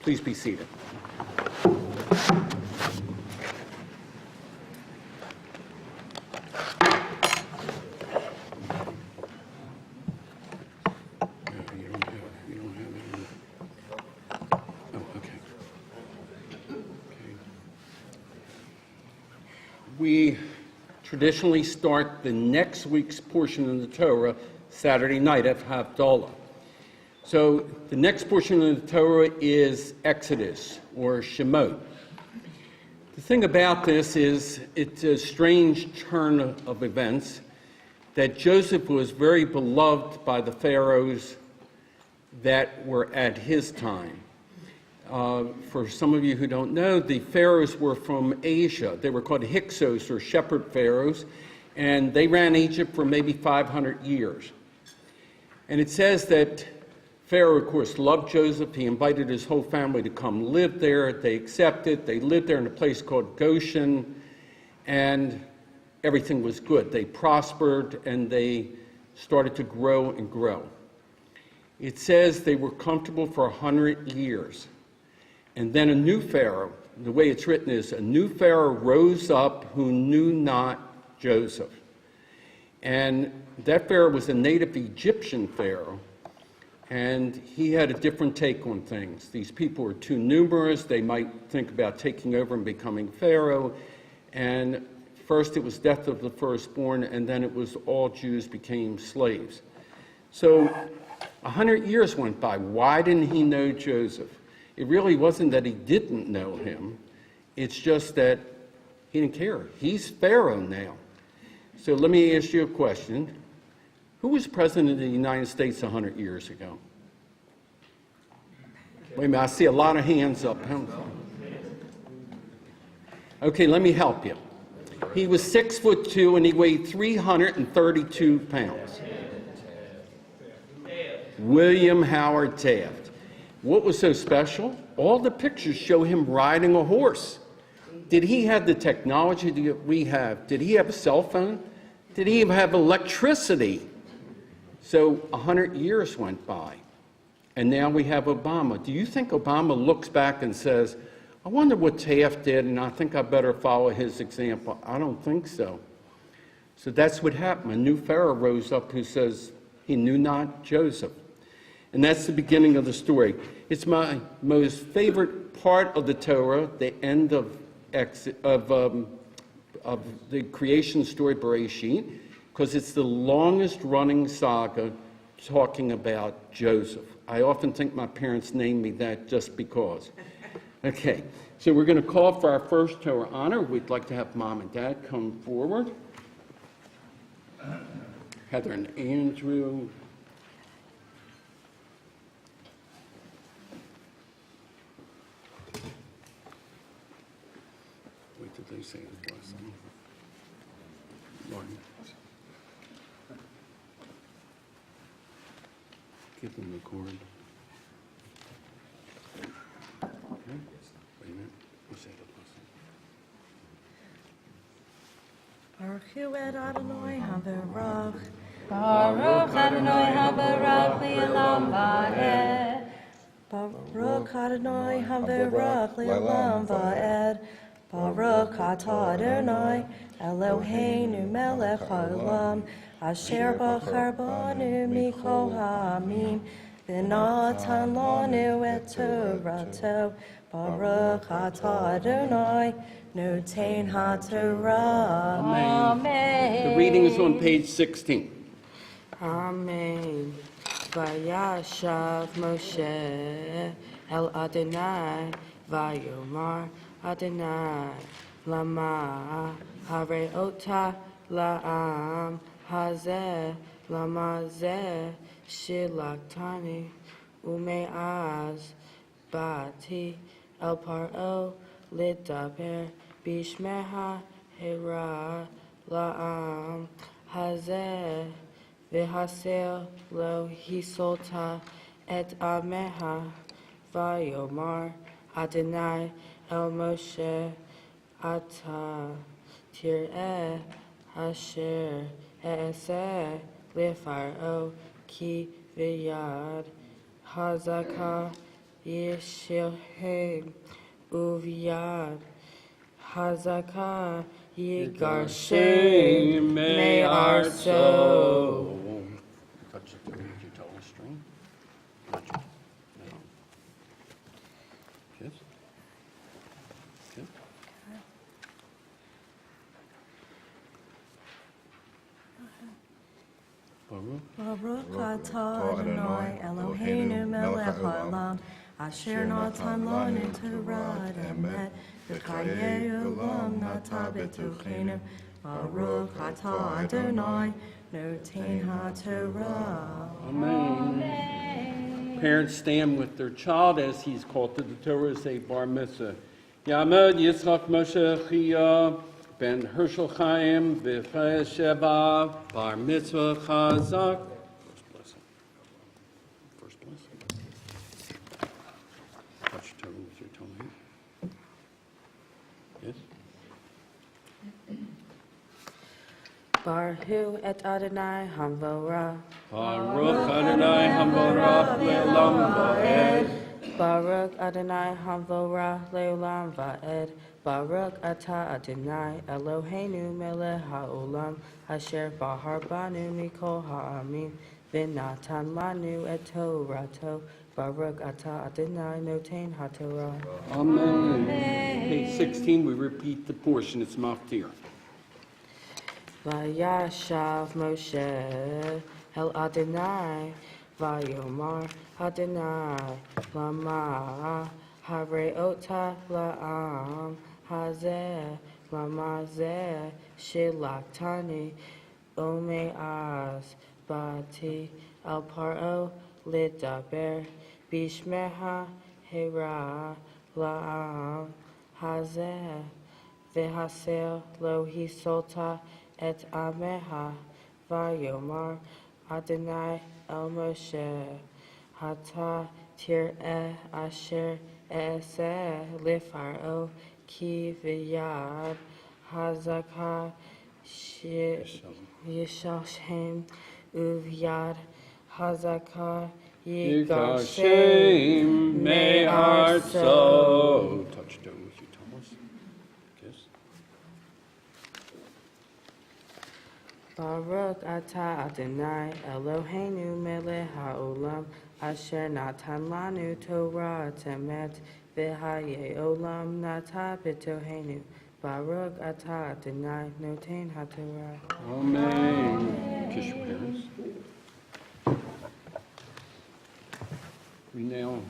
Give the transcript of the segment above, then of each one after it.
Please be seated. We traditionally start the next week's portion of the Torah Saturday night at Havdalah. So the next portion of the Torah is Exodus, or Shemot. The thing about this is it's a strange turn of events that Joseph was very beloved by the pharaohs that were at his time. For some of you who don't know, the pharaohs were from Asia. They were called Hyksos, or shepherd pharaohs, and they ran Egypt for maybe 500 years. And it says that Pharaoh, of course, loved Joseph. He invited his whole family to come live there. They accepted. They lived there in a place called Goshen, and everything was good. They prospered, and they started to grow and grow. It says they were comfortable for 100 years. And then a new Pharaoh, the way it's written is, a new Pharaoh rose up who knew not Joseph. And that Pharaoh was a native Egyptian Pharaoh, and he had a different take on things. These people were too numerous. They might think about taking over and becoming Pharaoh. And first it was death of the firstborn, and then it was all Jews became slaves. So 100 years went by. Why didn't he know Joseph? It really wasn't that he didn't know him. It's just that he didn't care. He's Pharaoh now. So let me ask you a question. Who was president of the United States 100 years ago? Wait a minute, I see a lot of hands up. Okay, let me help you. He was 6'2" and he weighed 332 pounds. William Howard Taft. What was so special? All the pictures show him riding a horse. Did he have the technology that we have? Did he have a cell phone? Did he even have electricity? So 100 years went by, and now we have Obama. Do you think Obama looks back and says, I wonder what Taft did, and I think I better follow his example? I don't think so. So that's what happened. A new Pharaoh rose up who says he knew not Joseph. And that's the beginning of the story. It's my most favorite part of the Torah, the end of the creation story, Bereshit, because it's the longest running saga talking about Joseph. I often think my parents named me that just because. Okay, so we're going to call for our first Torah honor. We'd like to have Mom and Dad come forward. Heather and Andrew. Wait till they say the blessing. Lord, give them the cord. Okay. Wait a minute. We'll say the blessing. Baruch Hu et Adonai Havarach. Baruch Adonai Havarach Le'olam Va'ed. Baruch Adonai Havarach Le'olam Va'ed. Baruch Atah Adonai Eloheinu Melech Haolam Asher Bachar Banu Mikol Ha'amim V'natan Lanu et Torato. Baruch Atah Adonai Notein HaTorah. Amen. The reading is on page 16. Amen. Vayashav Moshe El Adonai Vayomar Adonai Lama Hareota La'am Hazeh Lama Zeh Shilaktani Umeaz Bati El Paro Lidaber Bishmeha Hera La'am Hazeh V'hasel Lo Hisolta Et Ameha Vayomar Adonai El Moshe Ata Tir'eh Asher E'eseh Le'Pharaoh Ki V'yad Hazaka Yeshilhem Uviyad Hazaka Yigarshem May our soul. Touch the Torah string. Touch it. Now. Kiss. Kiss. Baruch. Baruch atah Adonai Eloheinu melech haolam asher natan lanu Torah emet v'chayei olam nata b'tochenu. Baruch atah Adonai noten haTorah. Amen. Parents stand with their child as he's called to the Torah, say Bar Mitzvah. Yamed Yitzchak Moshe Chia ben Hershel Chaim v'Chai Sheva Bar Mitzvah Chazak. First blessing. First blessing. Touch Torah with your tongue. Yes. Baruch et Adonai Hamvorah. Baruch Adonai Hamvorah Le'olam Va'ed. Baruch Adonai Hamvorah Le'olam Va'ed. Baruch atah Adonai Eloheinu melech haolam asher bahar banu mikol ha'amim v'natan lanu et Torato. Baruch atah Adonai noten haTorah. Amen. Page 16, we repeat the portion. It's Maftir. Vayashav Moshe el Adonai Vayomar Adonai Lama Hareota La'am Hazeh Lama Zeh Shilaktani Omeaz Bati Al Paro Lidaber Bishmeha Hera La'am Hazeh V'hasel Lo Hisolta Et Ameha Vayomar Adonai El Moshe Hata Tir'eh Asher Eseh Lifaro Ki V'yad Hazaka Yishalshem Uvyad Hazaka Yigashem May our soul. Touch Torah with you, Thomas. Kiss. Baruch atah Adonai Eloheinu melech haolam asher natan lanu Torah temet v'hayei olam nata b'tohenu. Baruch atah Adonai noten haTorah. Amen. Kiss your parents. We now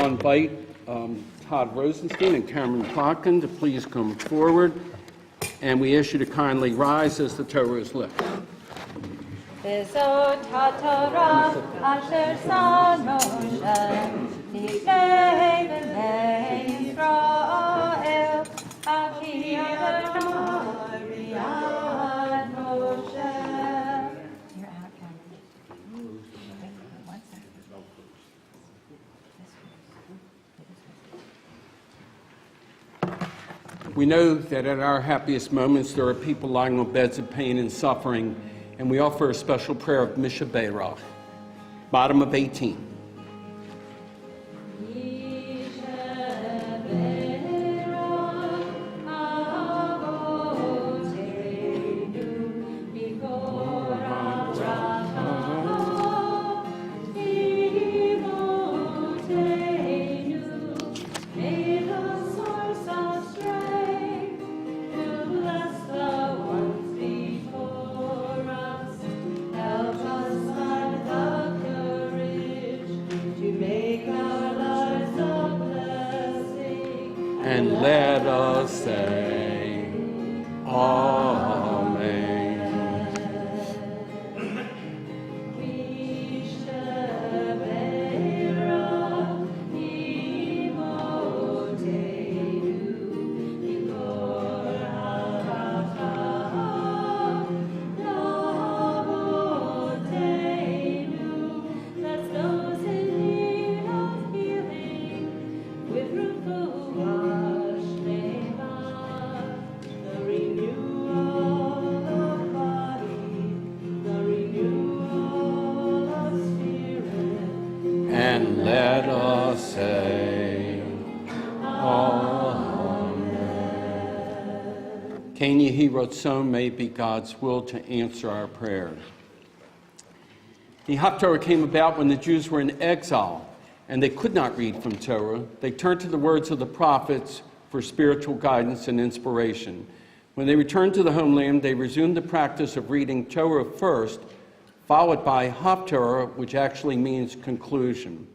invite Todd Rosenstein and Cameron Plotkin to please come forward. And we ask you to kindly rise as the Torah is lifted. V'zot haTorah asher sa Moshe lifnei bnei Yisrael aki Adonai b'yad Moshe. You're out, Cameron. One second. We know that at our happiest moments there are people lying on beds of pain and suffering, and we offer a special prayer of Misha Beirach, bottom of 18. And let us say, Amen. With fruitful wash, may the renewal and let us say, Ken Yehi Ratzon, may it be God's will to answer our prayers. The Haftarah came about when the Jews were in exile and they could not read from Torah. They turned to the words of the prophets for spiritual guidance and inspiration. When they returned to the homeland, they resumed the practice of reading Torah first, followed by Haftarah, which actually means conclusion.